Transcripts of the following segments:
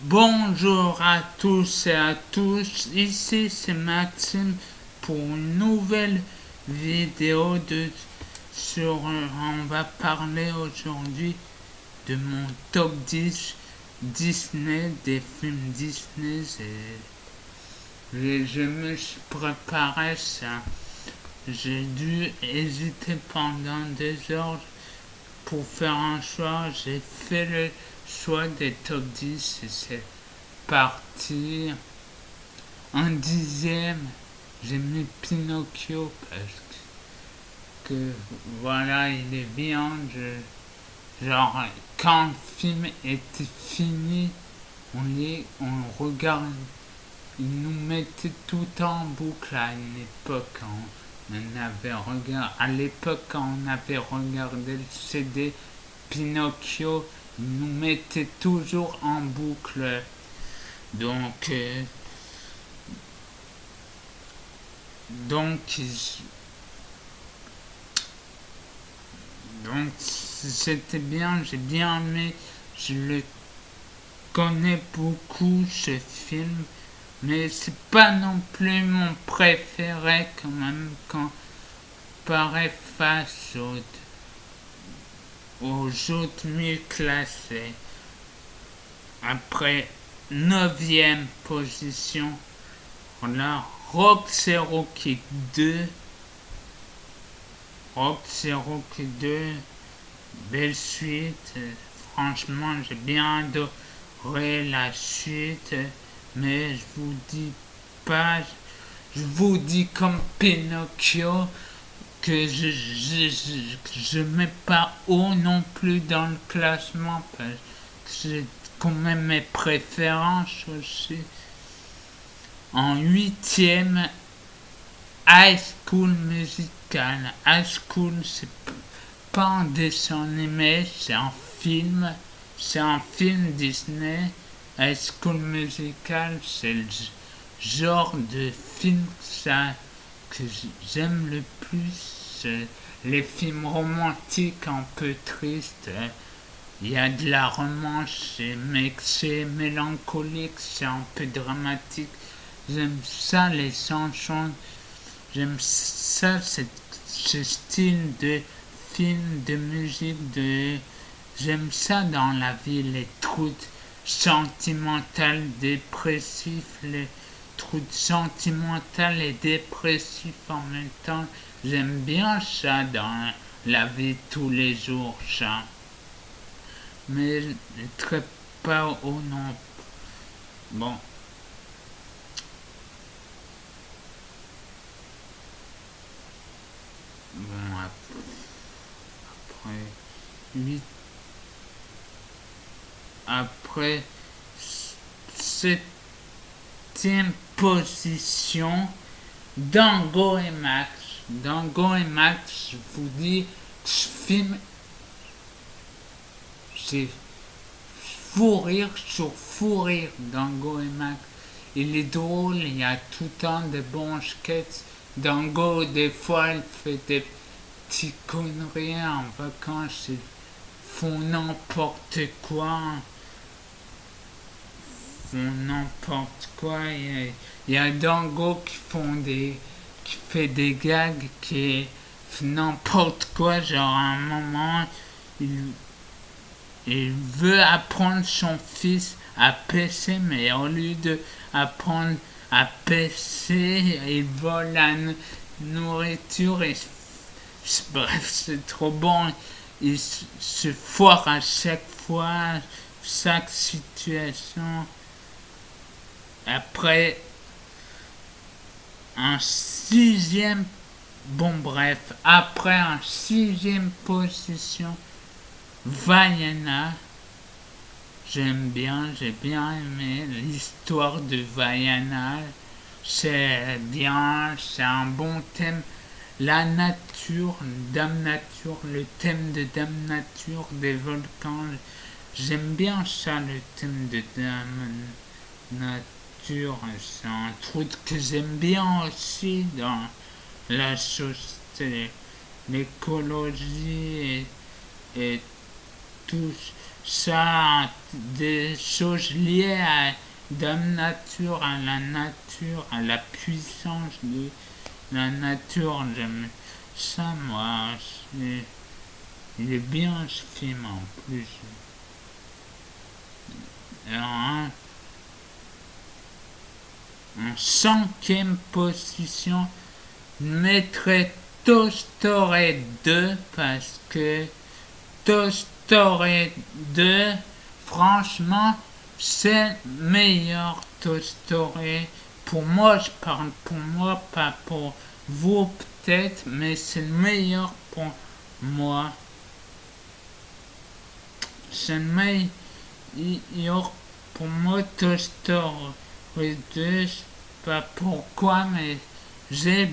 Bonjour à tous et à tous, ici c'est Maxime pour une nouvelle vidéo on va parler aujourd'hui de mon top 10 Disney, des films Disney. Je me suis préparé ça. J'ai dû hésiter pendant 2 heures pour faire un choix. J'ai fait le choix des top 10 et c'est parti. En dixième, j'ai mis Pinocchio parce que voilà, il est bien. Genre, quand le film était fini, on regarde, il nous mettait tout en boucle à une époque. À l'époque, quand on avait regardé le CD Pinocchio, il nous mettait toujours en boucle. Donc, euh, donc, donc c'était bien, j'ai bien aimé. Je le connais beaucoup ce film, mais c'est pas non plus mon préféré quand même quand pareil face aux autres mieux classés. Après, neuvième position, on a Rock Rocky 2. Rocky 2, belle suite. Franchement, j'ai bien adoré la suite, mais pas, je vous dis comme Pinocchio que je mets pas haut non plus dans le classement parce que j'ai quand même mes préférences aussi. En huitième, High School Musical. High School, c'est pas un dessin animé, c'est un film. C'est un film Disney. High School Musical, c'est le genre de film que j'aime le plus. Les films romantiques un peu tristes. Il y a de la romance, mais c'est mélancolique, c'est un peu dramatique. J'aime ça, les chansons. J'aime ça, ce style de film, de musique, J'aime ça dans la vie, les trucs sentimentaux, dépressifs, les trucs sentimentaux et dépressifs en même temps. J'aime bien ça dans la vie de tous les jours, ça. Mais très pas au nom. Bon. Bon, après 8. Après septième position, Dango et Max. Dango et Max, je vous dis, ce film, c'est fou rire sur fou rire, Dango et Max. Il est drôle, il y a tout le temps de bons sketchs. Dango, des fois, il fait des petites conneries en vacances, ils font n'importe quoi. N'importe quoi. Il y a Dango qui fait des gags, qui fait n'importe quoi. Genre à un moment, il, il veut apprendre son fils à pêcher, mais au lieu de apprendre à pêcher, il vole la nourriture et bref, c'est trop bon. Il se foire à chaque fois, chaque situation. Après, un sixième, bon bref, après un sixième position, Vaiana. J'ai bien aimé l'histoire de Vaiana. C'est bien, c'est un bon thème. La nature, Dame Nature, le thème de Dame Nature, des volcans. J'aime bien ça, le thème de Dame Nature. C'est un truc que j'aime bien aussi dans la société, l'écologie et tout ça, des choses liées à Dame Nature, à la nature, à la puissance de la nature. J'aime ça, moi. Il est bien ce film en plus. Alors, en cinquième position, je mettrais Toy Story 2 parce que Toy Story 2, franchement, c'est meilleur Toy Story. Pour moi, je parle pour moi, pas pour vous peut-être, mais c'est le meilleur pour moi. C'est le meilleur pour moi Toy Story 2. Je sais pas pourquoi, mais c'est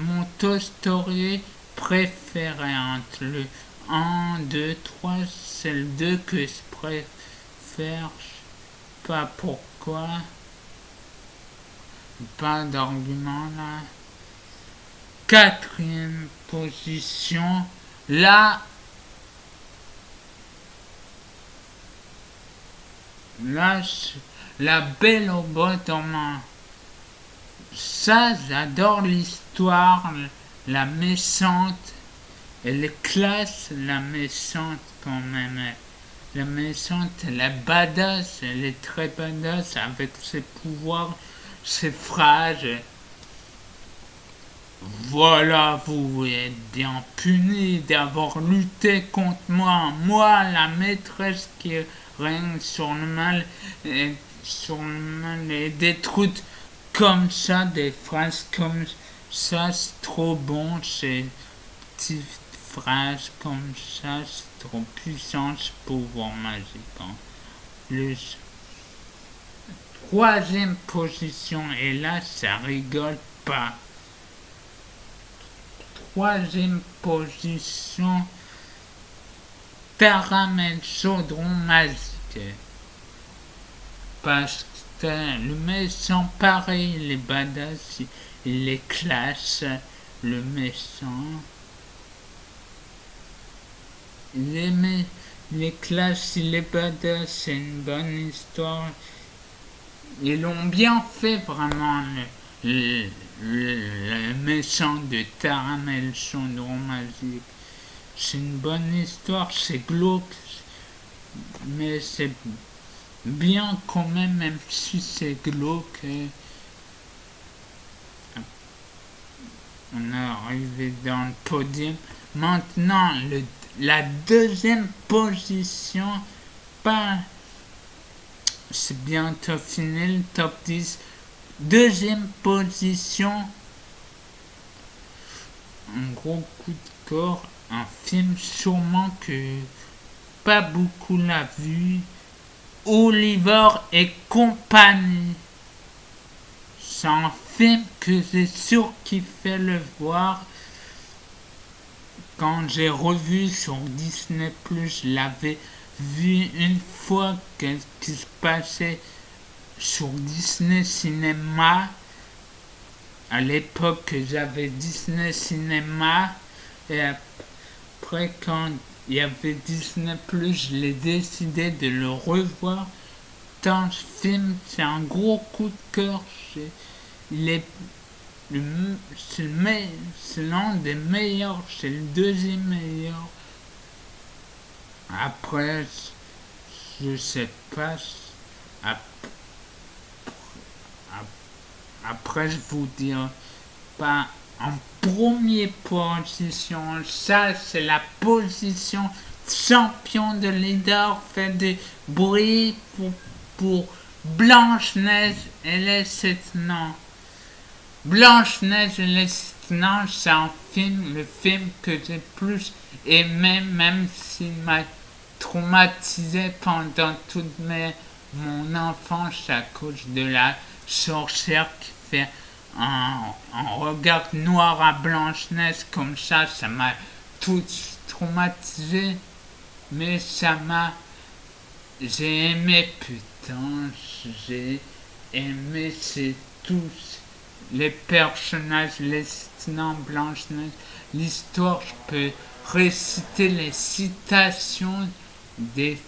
mon Toy Story préféré entre le 1, 2, 3, c'est le 2 que je préfère. Je sais pas pourquoi. Pas d'argument là. Quatrième position. Là, la Belle au bois dormant. Ça, j'adore l'histoire. La méchante. Elle est classe, la méchante quand même. La méchante, elle est badass. Elle est très badass avec ses pouvoirs, ses phrases. Voilà, vous êtes bien puni d'avoir lutté contre moi. Moi, la maîtresse qui règne sur le mal et détruite comme ça, des phrases comme ça, c'est trop bon. Ces petites phrases comme ça, c'est trop puissant, ce pouvoir magique. Hein. Le troisième position, et là, ça rigole pas. Troisième position, caramel chaudron magique. Parce que le méchant, pareil, il est badass, il est classe, le méchant. Il est classe, il est badass, c'est une bonne histoire. Ils l'ont bien fait vraiment, le méchant de caramel chaudron magique. C'est une bonne histoire, c'est glauque, mais c'est bien quand même si c'est glauque. On est arrivé dans le podium. Maintenant, la deuxième position, pas. C'est bientôt fini le top 10. Deuxième position, un gros coup de corps, un film sûrement que pas beaucoup l'a vu, Oliver et compagnie. C'est un film que j'ai surkiffé le voir. Quand j'ai revu sur Disney+, je l'avais vu une fois qui se passait sur Disney Cinéma. À l'époque, j'avais Disney Cinéma. Et après, quand il y avait Disney+, je l'ai décidé de le revoir. Tant ce film, c'est un gros coup de cœur. C'est l'un des meilleurs, c'est le deuxième meilleur. Après, je sais pas. Après, je vous dirai pas en première position. Ça, c'est la position champion de leader. Fait des bruits pour Blanche-Neige et les Sept Nains. Blanche-Neige et les Sept Nains, c'est le film que j'ai plus aimé, même s'il m'a traumatisé pendant toute mon enfance à cause de la sorcière qui fait un regard noir à Blanche-Neige comme ça m'a tout traumatisé, mais j'ai aimé, putain, j'ai aimé, c'est tous les personnages, les nains, Blanche-Neige, l'histoire, je peux réciter les citations des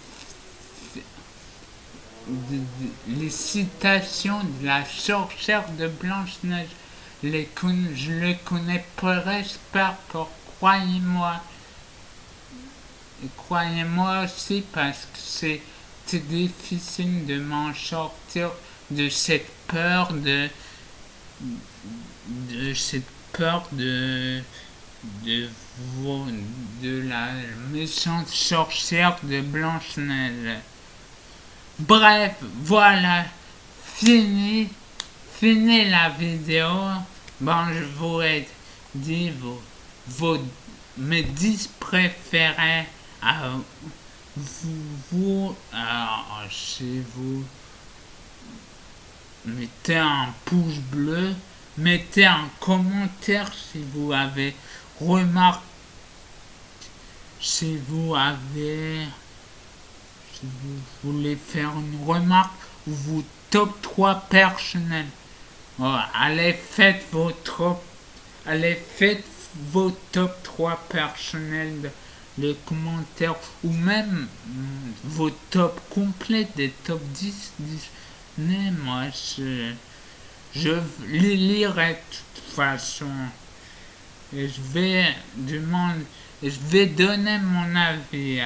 les citations de la sorcière de Blanche-Neige. Je les connais presque par cœur, croyez-moi. Et croyez-moi aussi parce que c'est difficile de m'en sortir de cette peur de cette peur de, de la méchante sorcière de Blanche-Neige. Bref, voilà, fini, fini la vidéo. Bon, je vous ai dit mes 10 préférés à si vous mettez un pouce bleu, mettez un commentaire si vous avez remarqué, si vous avez, si vous voulez faire une remarque ou vos top 3 personnels. Allez, faites vos top 3 personnels les commentaires ou même vos top complets des top 10 Disney. Moi, je les lirai de toute façon et je vais donner mon avis.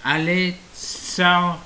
Allez, ciao.